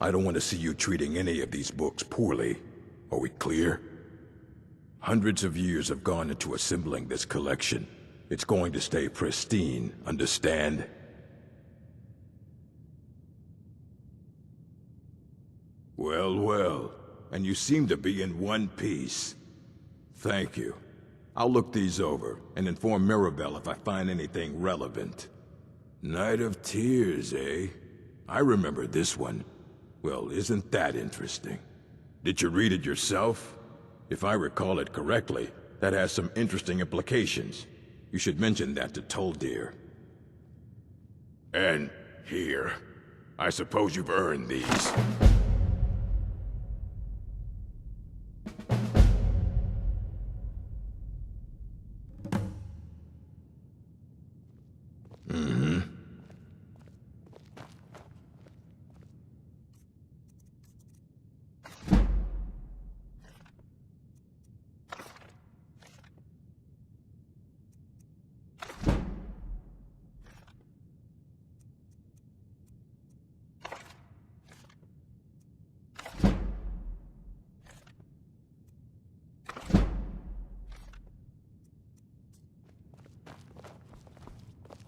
I don't want to see you treating any of these books poorly. Are we clear? Hundreds of years have gone into assembling this collection. It's going to stay pristine, understand? Well, well. And you seem to be in one piece. Thank you. I'll look these over and inform Mirabelle if I find anything relevant. Night of Tears, eh? I remember this one. Well, isn't that interesting? Did you read it yourself? If I recall it correctly, that has some interesting implications. You should mention that to Toldir. And here. I suppose you've earned these.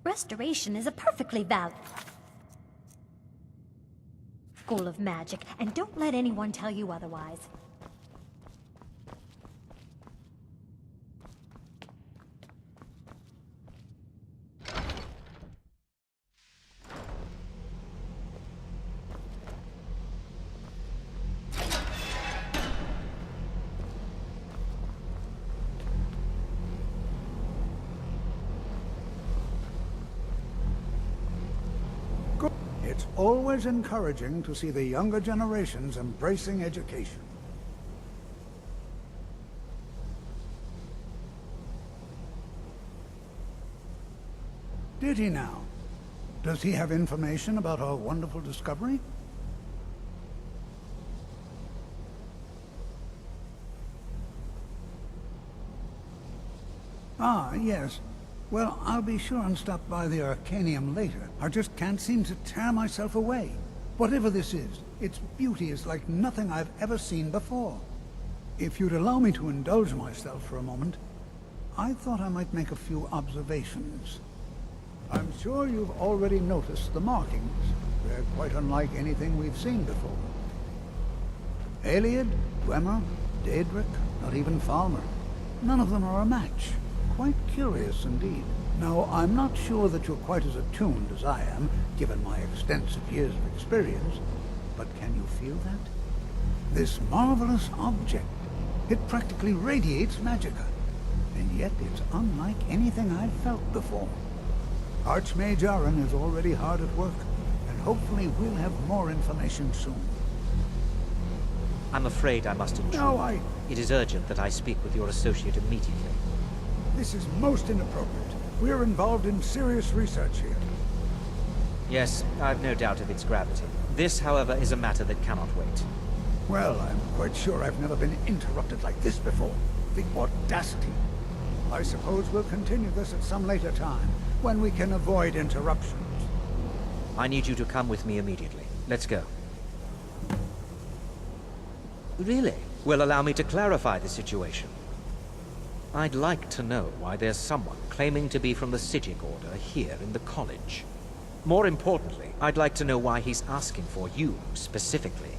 Restoration is a perfectly valid school of magic, and don't let anyone tell you otherwise. It's always encouraging to see the younger generations embracing education. Did he now? Does he have information about our wonderful discovery? Ah, yes. Well, I'll be sure and stop by the Arcanium later. I just can't seem to tear myself away. Whatever this is, its beauty is like nothing I've ever seen before. If you'd allow me to indulge myself for a moment, I thought I might make a few observations. I'm sure you've already noticed the markings. They're quite unlike anything we've seen before. Ayleid, Dwemer, Daedric, not even Falmer. None of them are a match. Quite curious indeed. Now, I'm not sure that you're quite as attuned as I am, given my extensive years of experience, but can you feel that? This marvelous object, it practically radiates magicka, and yet it's unlike anything I've felt before. Archmage Aaron is already hard at work, and hopefully we'll have more information soon. I'm afraid I must intrude. No, It is urgent that I speak with your associate immediately. This is most inappropriate. We're involved in serious research here. Yes, I've no doubt of its gravity. This, however, is a matter that cannot wait. Well, I'm quite sure I've never been interrupted like this before. The audacity. I suppose we'll continue this at some later time, when we can avoid interruptions. I need you to come with me immediately. Let's go. Really? Well, allow me to clarify the situation. I'd like to know why there's someone claiming to be from the Psijic Order here in the college. More importantly, I'd like to know why he's asking for you, specifically.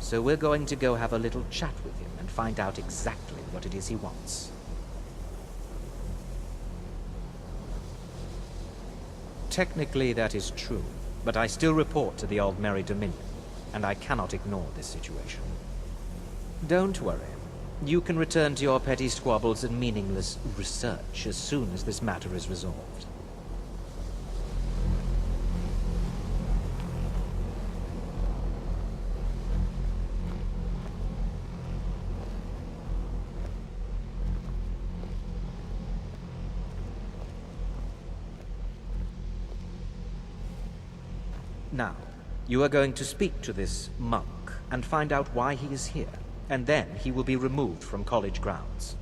So we're going to go have a little chat with him and find out exactly what it is he wants. Technically, that is true, but I still report to the Aldmeri Dominion, and I cannot ignore this situation. Don't worry. You can return to your petty squabbles and meaningless research as soon as this matter is resolved. Now, you are going to speak to this monk and find out why he is here. And then he will be removed from college grounds.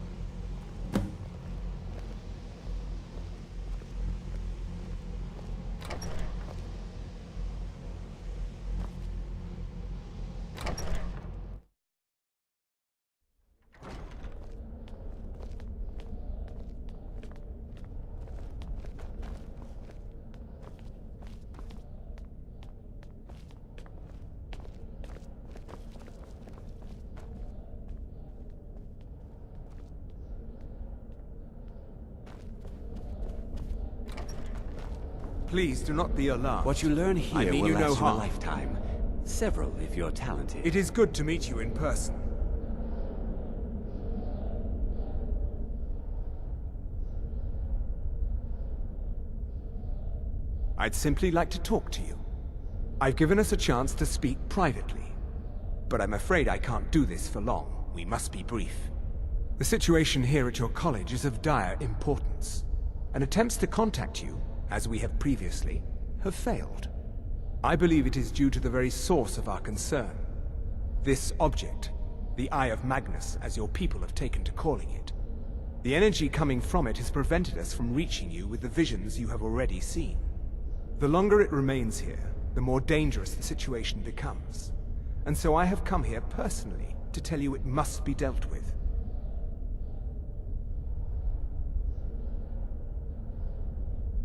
Please do not be alarmed. What you learn here I mean will you no last you a harm. lifetime. Several, if you're talented. It is good to meet you in person. I'd simply like to talk to you. I've given us a chance to speak privately, but I'm afraid I can't do this for long. We must be brief. The situation here at your college is of dire importance, and attempts to contact you, as we have previously, have failed. I believe it is due to the very source of our concern. This object, the Eye of Magnus, as your people have taken to calling it. The energy coming from it has prevented us from reaching you with the visions you have already seen. The longer it remains here, the more dangerous the situation becomes. And so I have come here personally to tell you it must be dealt with.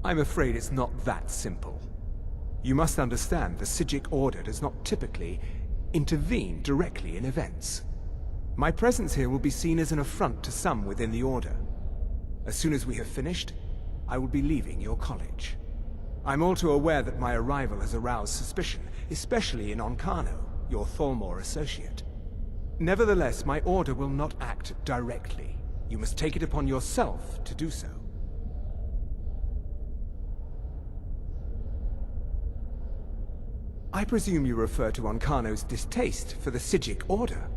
I'm afraid it's not that simple. You must understand the Psijic Order does not typically intervene directly in events. My presence here will be seen as an affront to some within the Order. As soon as we have finished, I will be leaving your college. I'm all too aware that my arrival has aroused suspicion, especially in Onkano, your Thalmor associate. Nevertheless, my order will not act directly. You must take it upon yourself to do so. I presume you refer to Onkano's distaste for the Psijic Order.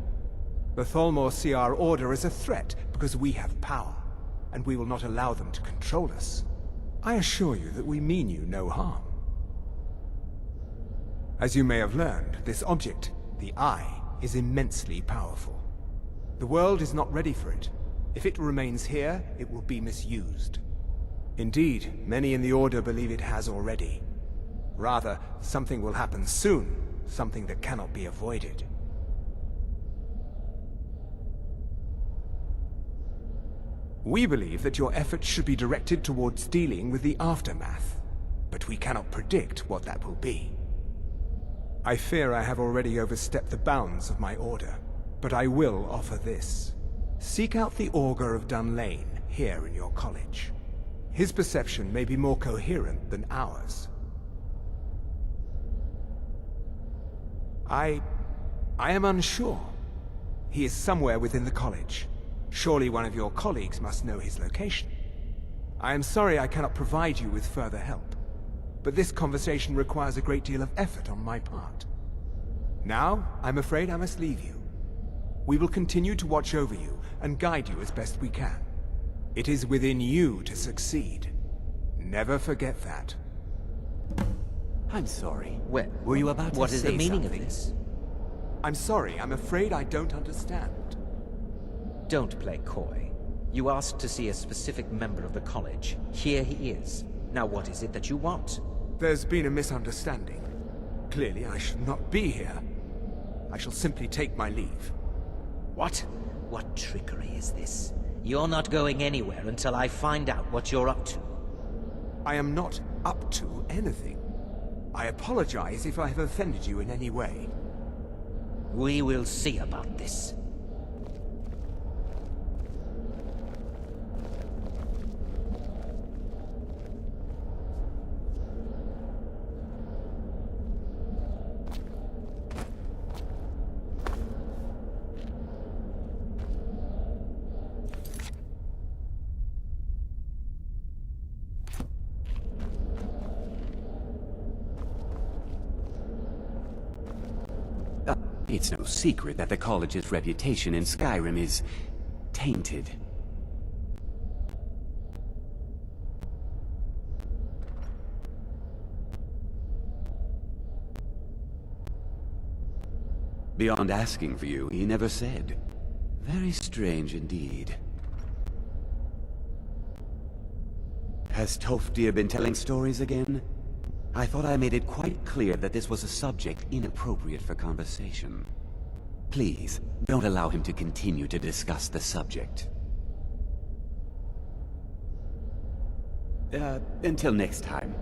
The Thalmor see our order as a threat because we have power, and we will not allow them to control us. I assure you that we mean you no harm. As you may have learned, this object, the Eye, is immensely powerful. The world is not ready for it. If it remains here, it will be misused. Indeed, many in the Order believe it has already. Rather, something will happen soon, something that cannot be avoided. We believe that your efforts should be directed towards dealing with the aftermath, but we cannot predict what that will be. I fear I have already overstepped the bounds of my order, but I will offer this. Seek out the Augur of Dunlane here in your college. His perception may be more coherent than ours. I am unsure. He is somewhere within the college. Surely one of your colleagues must know his location. I am sorry I cannot provide you with further help, but this conversation requires a great deal of effort on my part. Now, I'm afraid I must leave you. We will continue to watch over you and guide you as best we can. It is within you to succeed. Never forget that. I'm sorry. Well, Were you about to what is say the meaning something? of this? I'm sorry, I'm afraid I don't understand. Don't play coy. You asked to see a specific member of the college. Here he is. Now what is it that you want? There's been a misunderstanding. Clearly, I should not be here. I shall simply take my leave. What? What trickery is this? You're not going anywhere until I find out what you're up to. I am not up to anything. I apologize if I have offended you in any way. We will see about this. It's no secret that the college's reputation in Skyrim is tainted. Beyond asking for you, he never said. Very strange indeed. Has Toftir been telling stories again? I thought I made it quite clear that this was a subject inappropriate for conversation. Please, don't allow him to continue to discuss the subject. Until next time.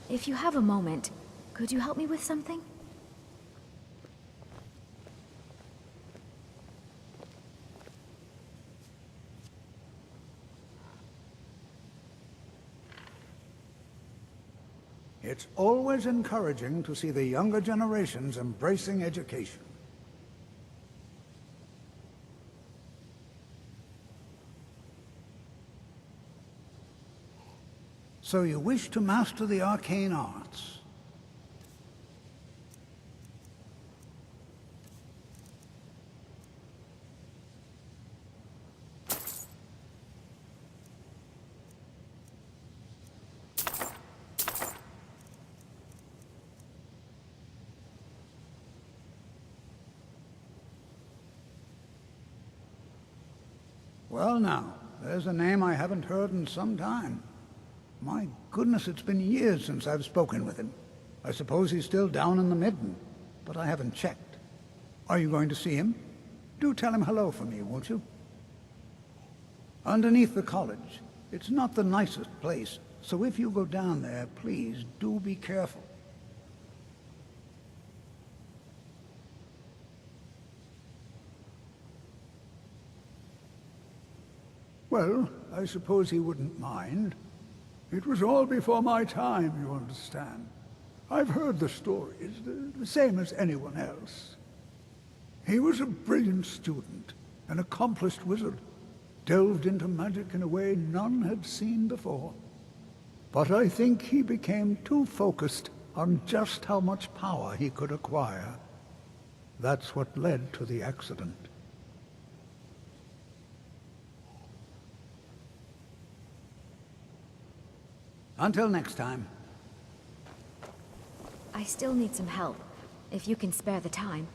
If you have a moment, Could you help me with something? It's always encouraging to see the younger generations embracing education. So you wish to master the arcane arts? Well now, there's a name I haven't heard in some time. My goodness, it's been years since I've spoken with him. I suppose he's still down in the Midden, but I haven't checked. Are you going to see him? Do tell him hello for me, won't you? Underneath the college. It's not the nicest place, so if you go down there, please do be careful. Well, I suppose he wouldn't mind. It was all before my time, you understand. I've heard the stories, the same as anyone else. He was a brilliant student, an accomplished wizard, delved into magic in a way none had seen before. But I think he became too focused on just how much power he could acquire. That's what led to the accident. Until next time. I still need some help, if you can spare the time.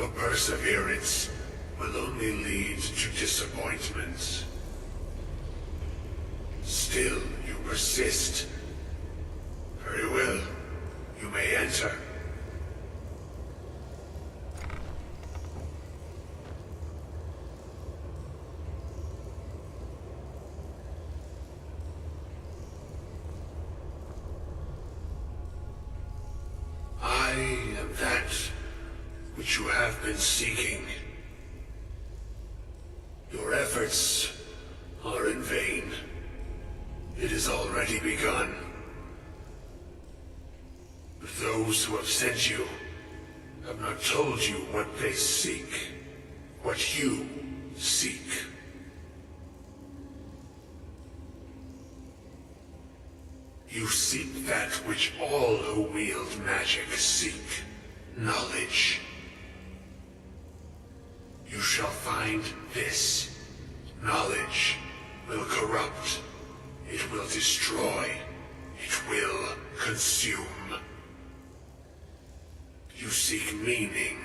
Your perseverance will only lead to disappointment. Still, you persist. Very well. You may enter. I am that which you have been seeking. Your efforts are in vain. It has already begun. But those who have sent you have not told you what they seek, what you seek. You seek that which all who wield magic seek, knowledge. You shall find this. Knowledge will corrupt. It will destroy. It will consume. You seek meaning,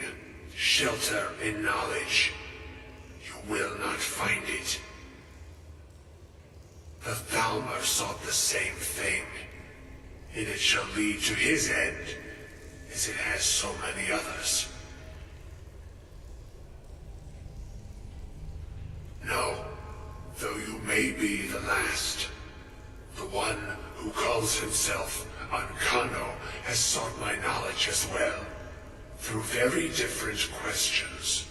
shelter in knowledge. You will not find it. The Thalmor sought the same thing, and it shall lead to his end, as it has so many others. No, though you may be the last, the one who calls himself Ancano has sought my knowledge as well, through very different questions.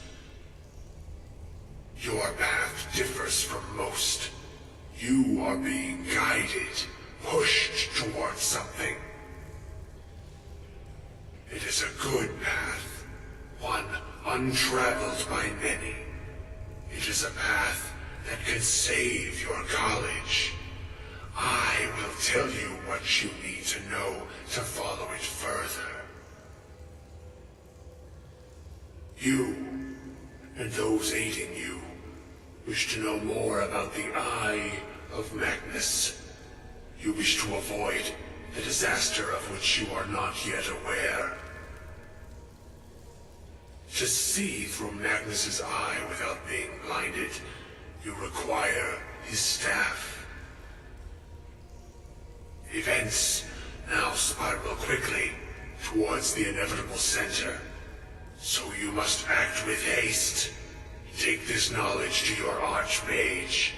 Your path differs from most. You are being guided, pushed towards something. It is a good path, one untraveled by many. It is a path that can save your college. I will tell you what you need to know to follow it further. You, and those aiding you, wish to know more about the Eye of Magnus. You wish to avoid the disaster of which you are not yet aware. To see through Magnus's eye without being blinded, you require his staff. Events now spiral quickly towards the inevitable center, so you must act with haste. Take this knowledge to your Archmage.